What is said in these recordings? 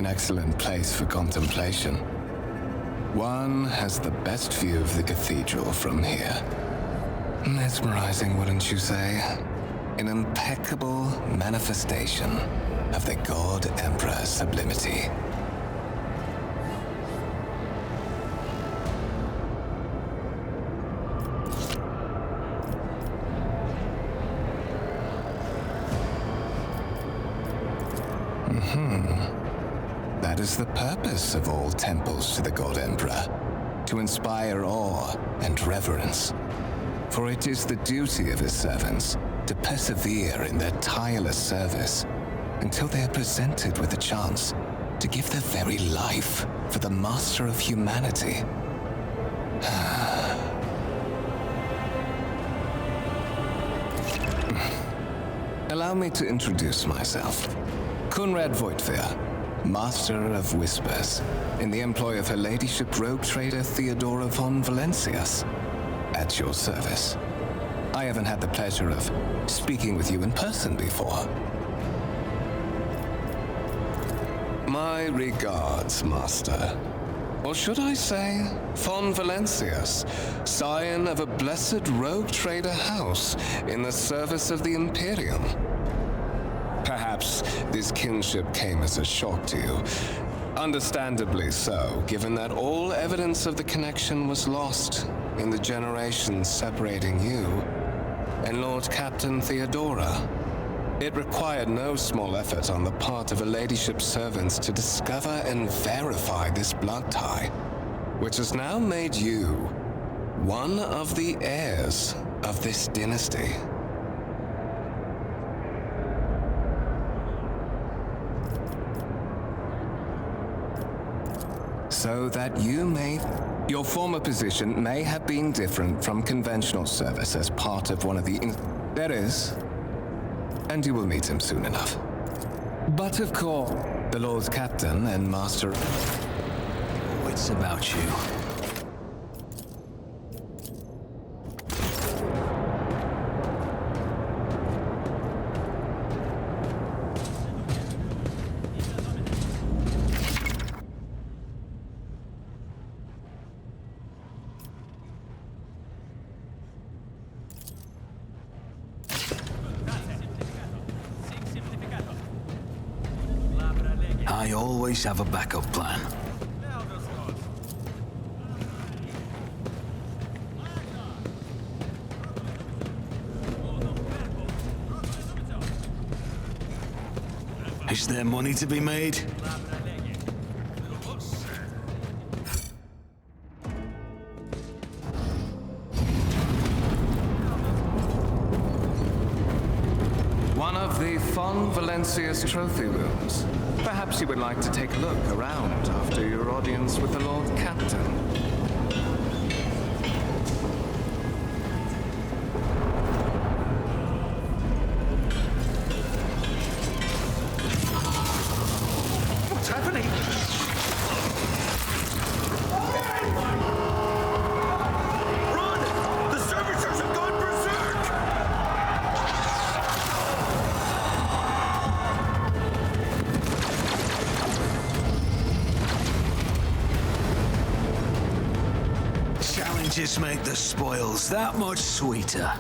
an excellent place for contemplation. One has the best view of the cathedral from here. Mesmerizing, wouldn't you say? An impeccable manifestation of the God Emperor's sublimity. That is the purpose of all temples to the God Emperor, to inspire awe and reverence. For it is the duty of his servants to persevere in their tireless service until they are presented with a chance to give their very life for the master of humanity. Allow me to introduce myself. Conrad Voigtveer, Master of Whispers, in the employ of Her Ladyship Rogue Trader Theodora von Valencius. At your service. I haven't had the pleasure of speaking with you in person before. My regards, Master. Or should I say, von Valencius, scion of a blessed rogue trader house in the service of the Imperium. Perhaps this kinship came as a shock to you. Understandably so, given that all evidence of the connection was lost in the generations separating you and Lord Captain Theodora. It required no small effort on the part of Her Ladyship's servants to discover and verify this blood tie, which has now made you one of the heirs of this dynasty. So that your former position may have been different from conventional service as part of one of the there is, and you will meet him soon enough. But of course, the Lord Captain and Master... Oh, it's about you. I always have a backup plan. Is there money to be made? One of the von Valencius trophy rooms. Perhaps you would like to take a look around after your audience with the Lord Captain. What's happening? Run! The servitors have gone berserk! Challenges make the spoils that much sweeter.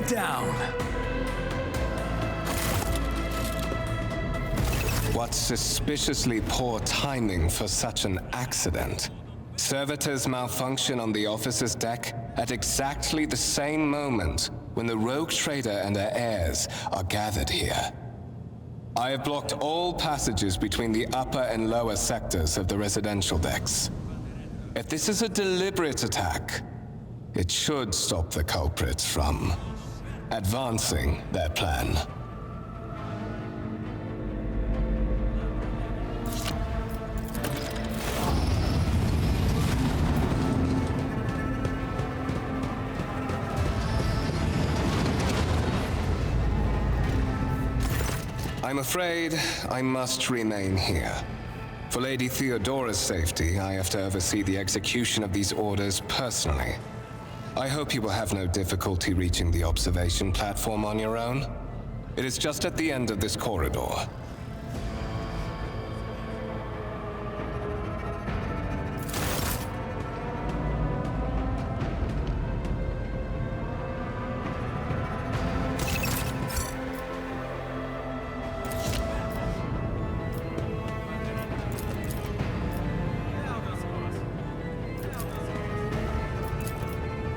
Down. What suspiciously poor timing for such an accident. Servitors malfunction on the officer's deck at exactly the same moment when the rogue trader and her heirs are gathered here. I have blocked all passages between the upper and lower sectors of the residential decks. If this is a deliberate attack, it should stop the culprits from advancing their plan. I'm afraid I must remain here. For Lady Theodora's safety, I have to oversee the execution of these orders personally. I hope you will have no difficulty reaching the observation platform on your own. It is just at the end of this corridor.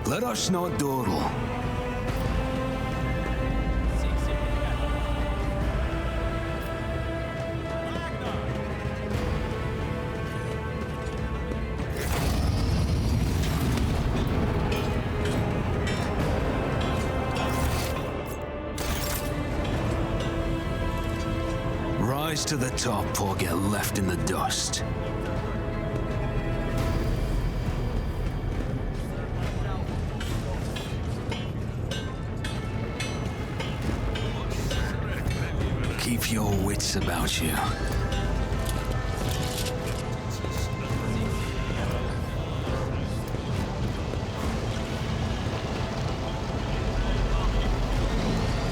Let us not dawdle. Rise to the top or get left in the dust. Keep your wits about you.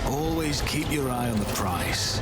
Always keep your eye on the prize.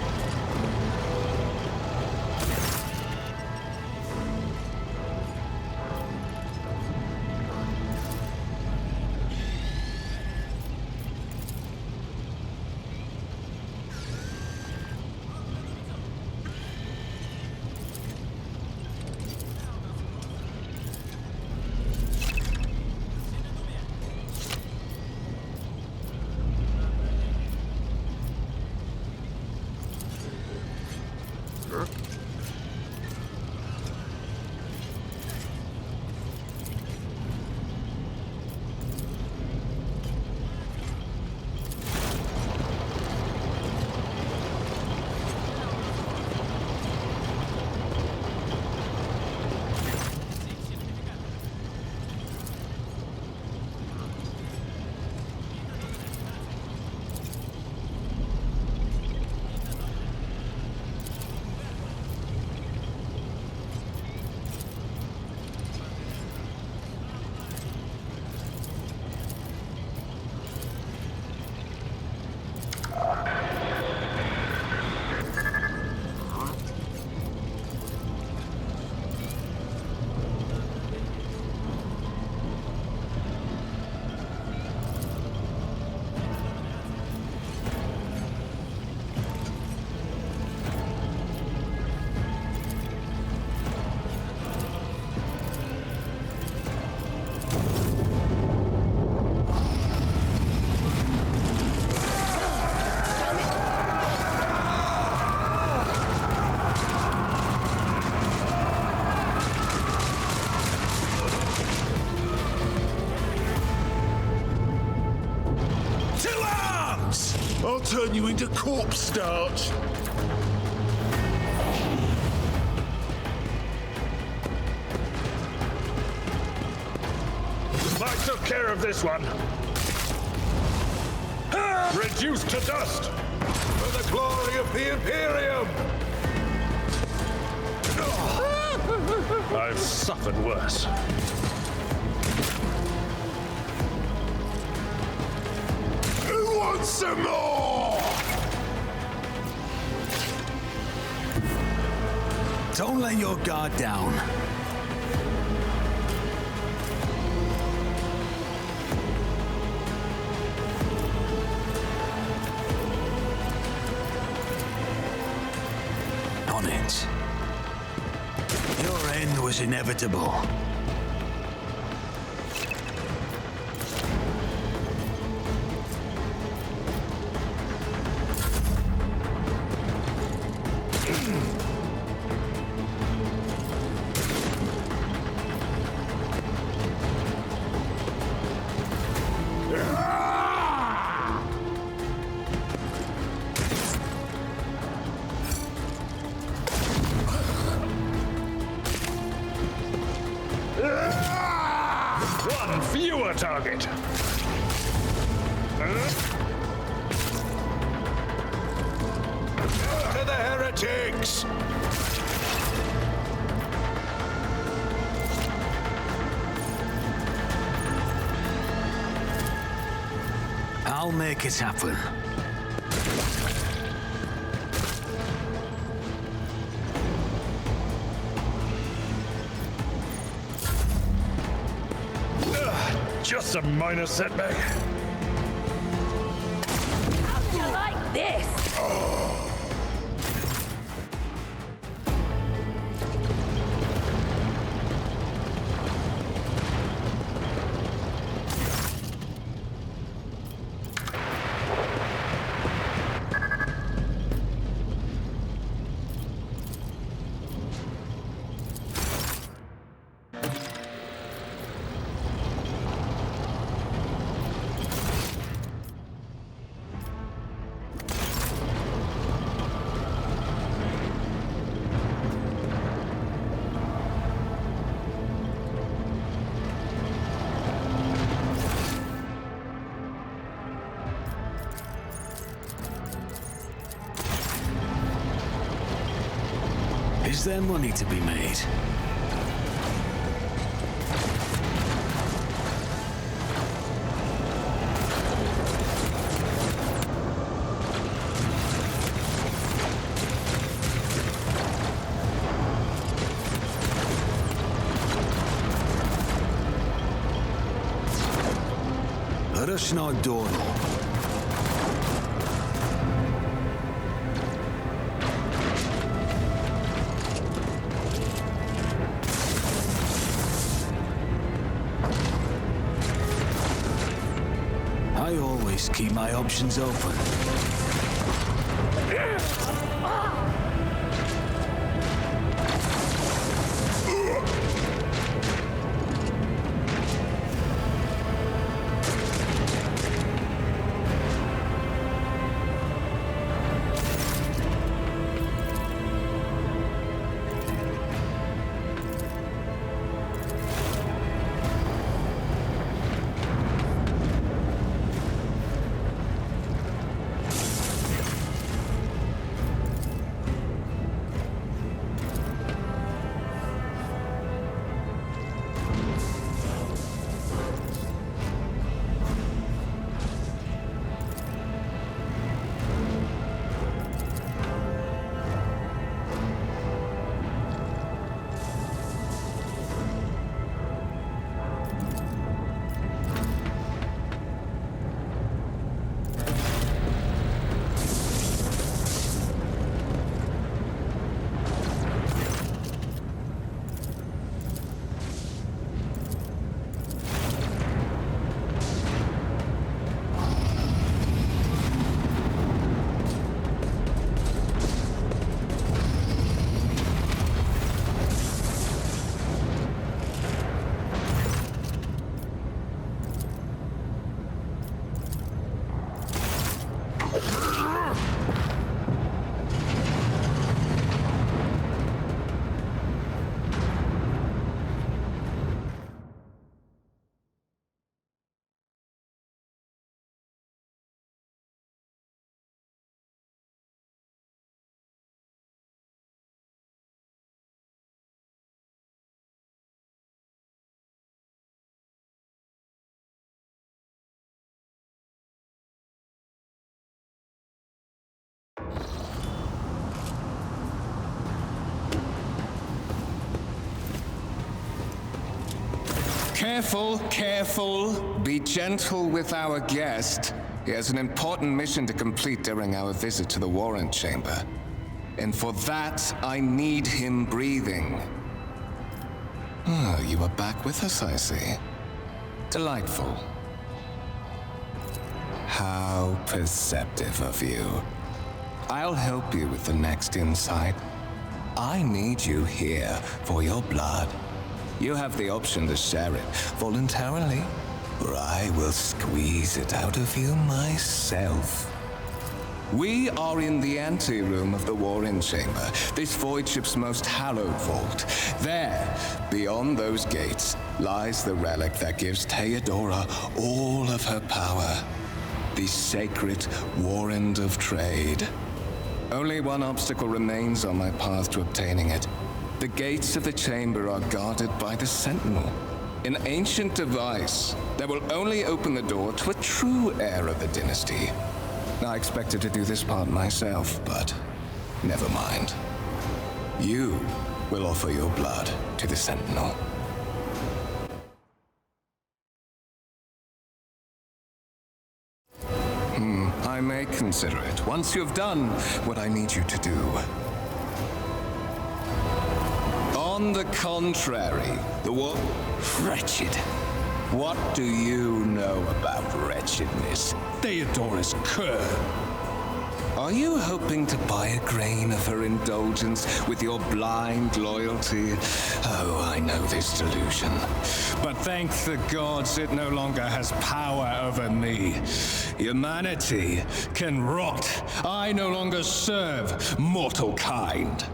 I'll turn you into corpse starch. I took care of this one. Reduced to dust. For the glory of the Imperium! I've suffered worse. Who wants some more? Don't let your guard down. On it. Your end was inevitable. To the heretics! I'll make it happen. Just a minor setback. How'd you like this? Is there money to be made? Rushno Dono. I always keep my options open. Careful, careful. Be gentle with our guest. He has an important mission to complete during our visit to the Warrant Chamber. And for that, I need him breathing. Oh, you are back with us, I see. Delightful. How perceptive of you. I'll help you with the next insight. I need you here for your blood. You have the option to share it voluntarily, or I will squeeze it out of you myself. We are in the anteroom of the Warren Chamber, this void ship's most hallowed vault. There, beyond those gates, lies the relic that gives Theodora all of her power. The sacred Warrant of Trade. Only one obstacle remains on my path to obtaining it. The gates of the chamber are guarded by the Sentinel. An ancient device that will only open the door to a true heir of the dynasty. I expected to do this part myself, but never mind. You will offer your blood to the Sentinel. I may consider it once you've done what I need you to do. On the contrary, wretched. What do you know about wretchedness? Theodora's cur. Are you hoping to buy a grain of her indulgence with your blind loyalty? Oh, I know this delusion. But thank the gods it no longer has power over me. Humanity can rot. I no longer serve mortal kind.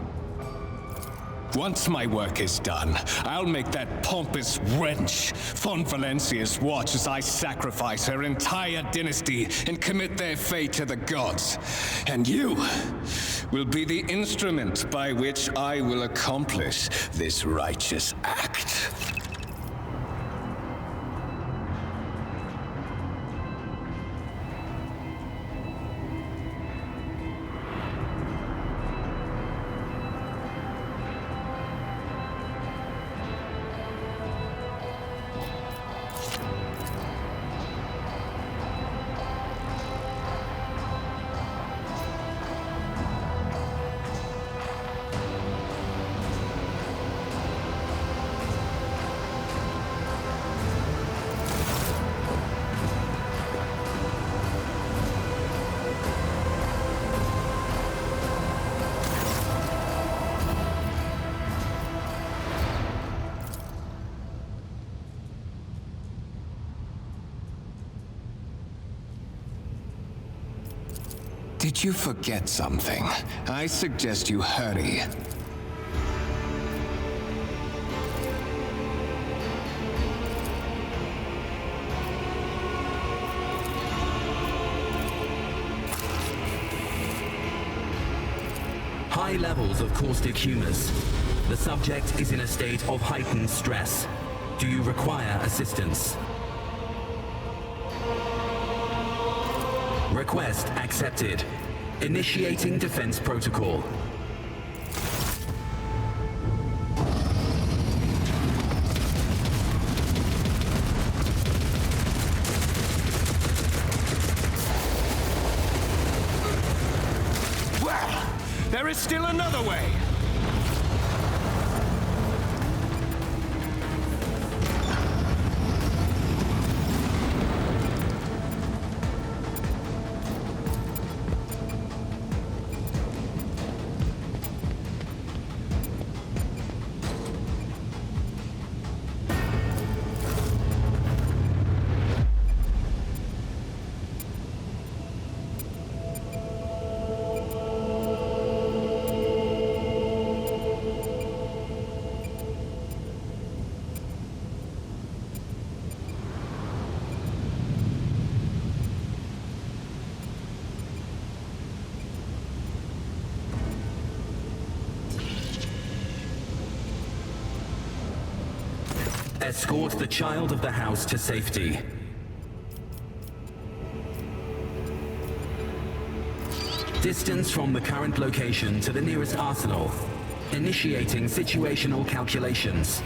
Once my work is done, I'll make that pompous wench von Valencia's watch as I sacrifice her entire dynasty and commit their fate to the gods. And you will be the instrument by which I will accomplish this righteous act. Did you forget something? I suggest you hurry. High levels of caustic humors. The subject is in a state of heightened stress. Do you require assistance? Request accepted. Initiating defense protocol. Well, there is still another way. Escort the child of the house to safety. Distance from the current location to the nearest arsenal. Initiating situational calculations.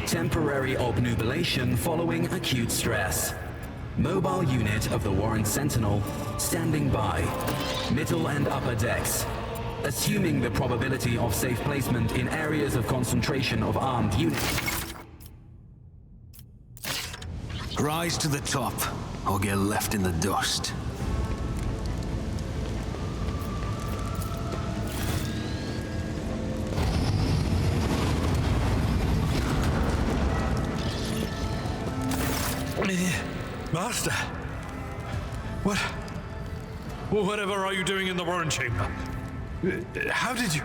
Temporary obnubilation following acute stress. Mobile unit of the Warren Sentinel standing by. Middle and upper decks. Assuming the probability of safe placement in areas of concentration of armed units. Rise to the top, or get left in the dust. Master? What? Whatever are you doing in the Warren Chamber? How did you...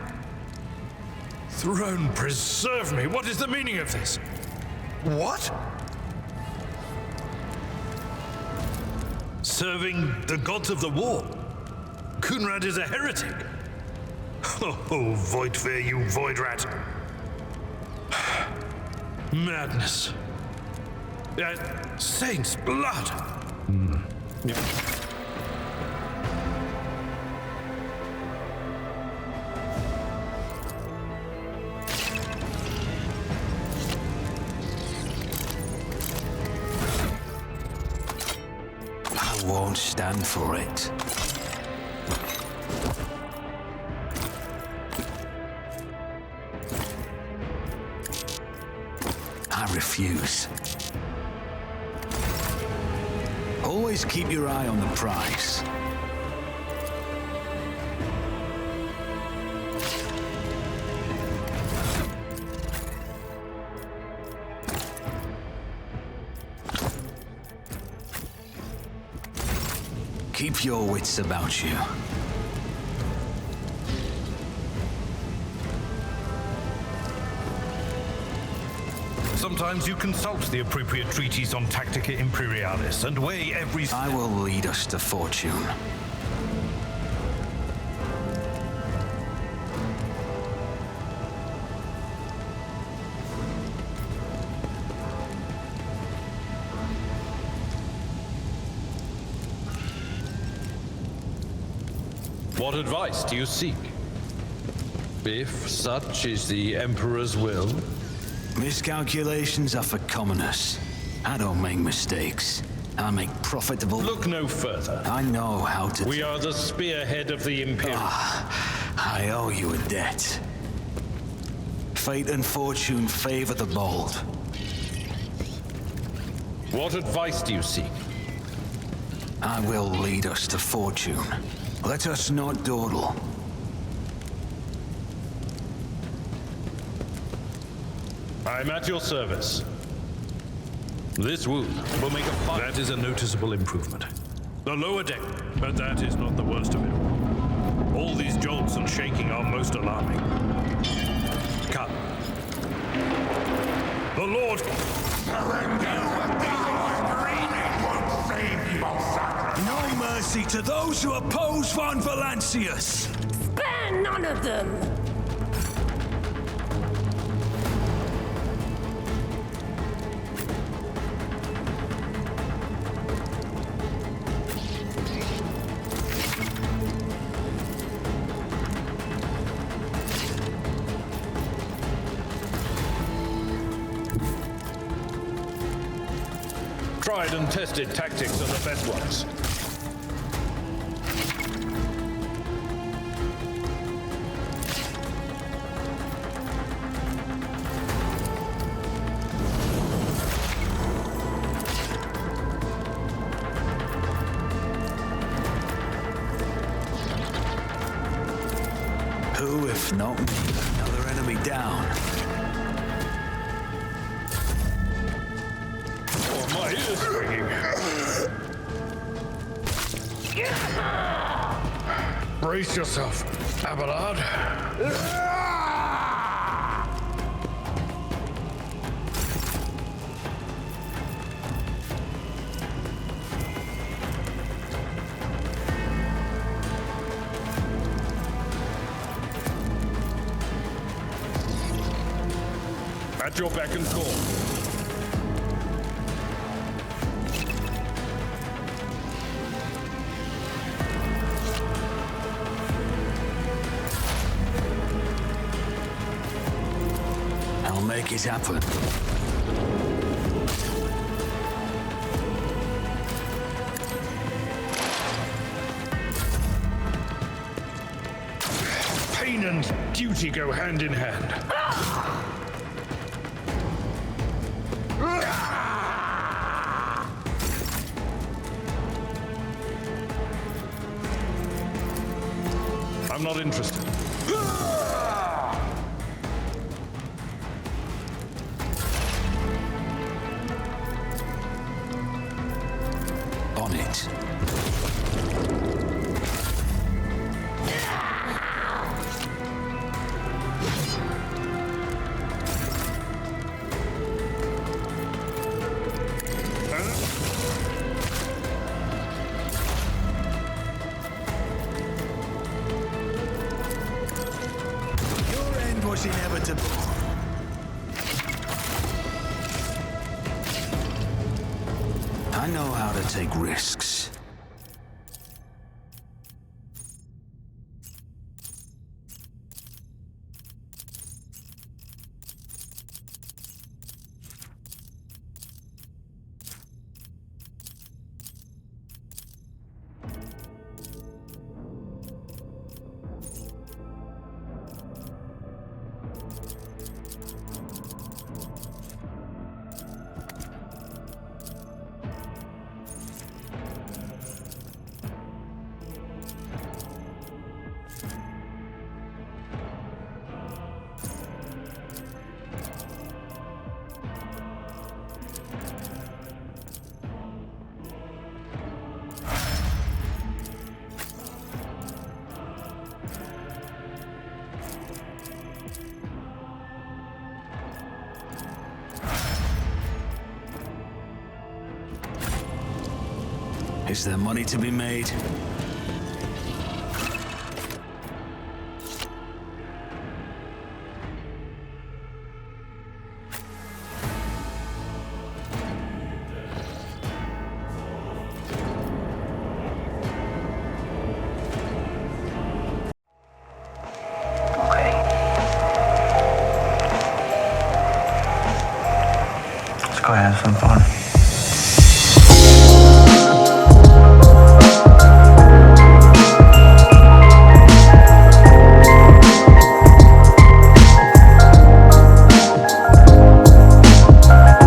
Throne preserve me! What is the meaning of this? What? Serving the gods of the war? Kunrad is a heretic. Oh, Voidfear, you void rat. Madness. Saint's blood. I won't stand for it. I refuse. Always keep your eye on the prize. Keep your wits about you. Sometimes you consult the appropriate treatise on Tactica Imperialis and weigh every... I will lead us to fortune. What advice do you seek? If such is the Emperor's will. Miscalculations are for commoners. I don't make mistakes. I make profitable... Look no further. I know how to... We are the spearhead of the Imperium. I owe you a debt. Fate and fortune favor the bold. What advice do you seek? I will lead us to fortune. Let us not dawdle. I'm at your service. This wound will make a fire. That is a noticeable improvement. The lower deck, but that is not the worst of it. All these jolts and shaking are most alarming. Come. The Lord... No mercy to those who oppose Von Valancius! Spare none of them! Tried and tested tactics are the best ones. Who, if not me? Another enemy down. My ears ringing. Brace yourself, Abelard. At your beck and call. I'll make it happen. Pain and duty go hand in hand. I'm not interested. on it. Your end was inevitable. I know how to take risks. Is there money to be made? Okay. Let's go have some fun.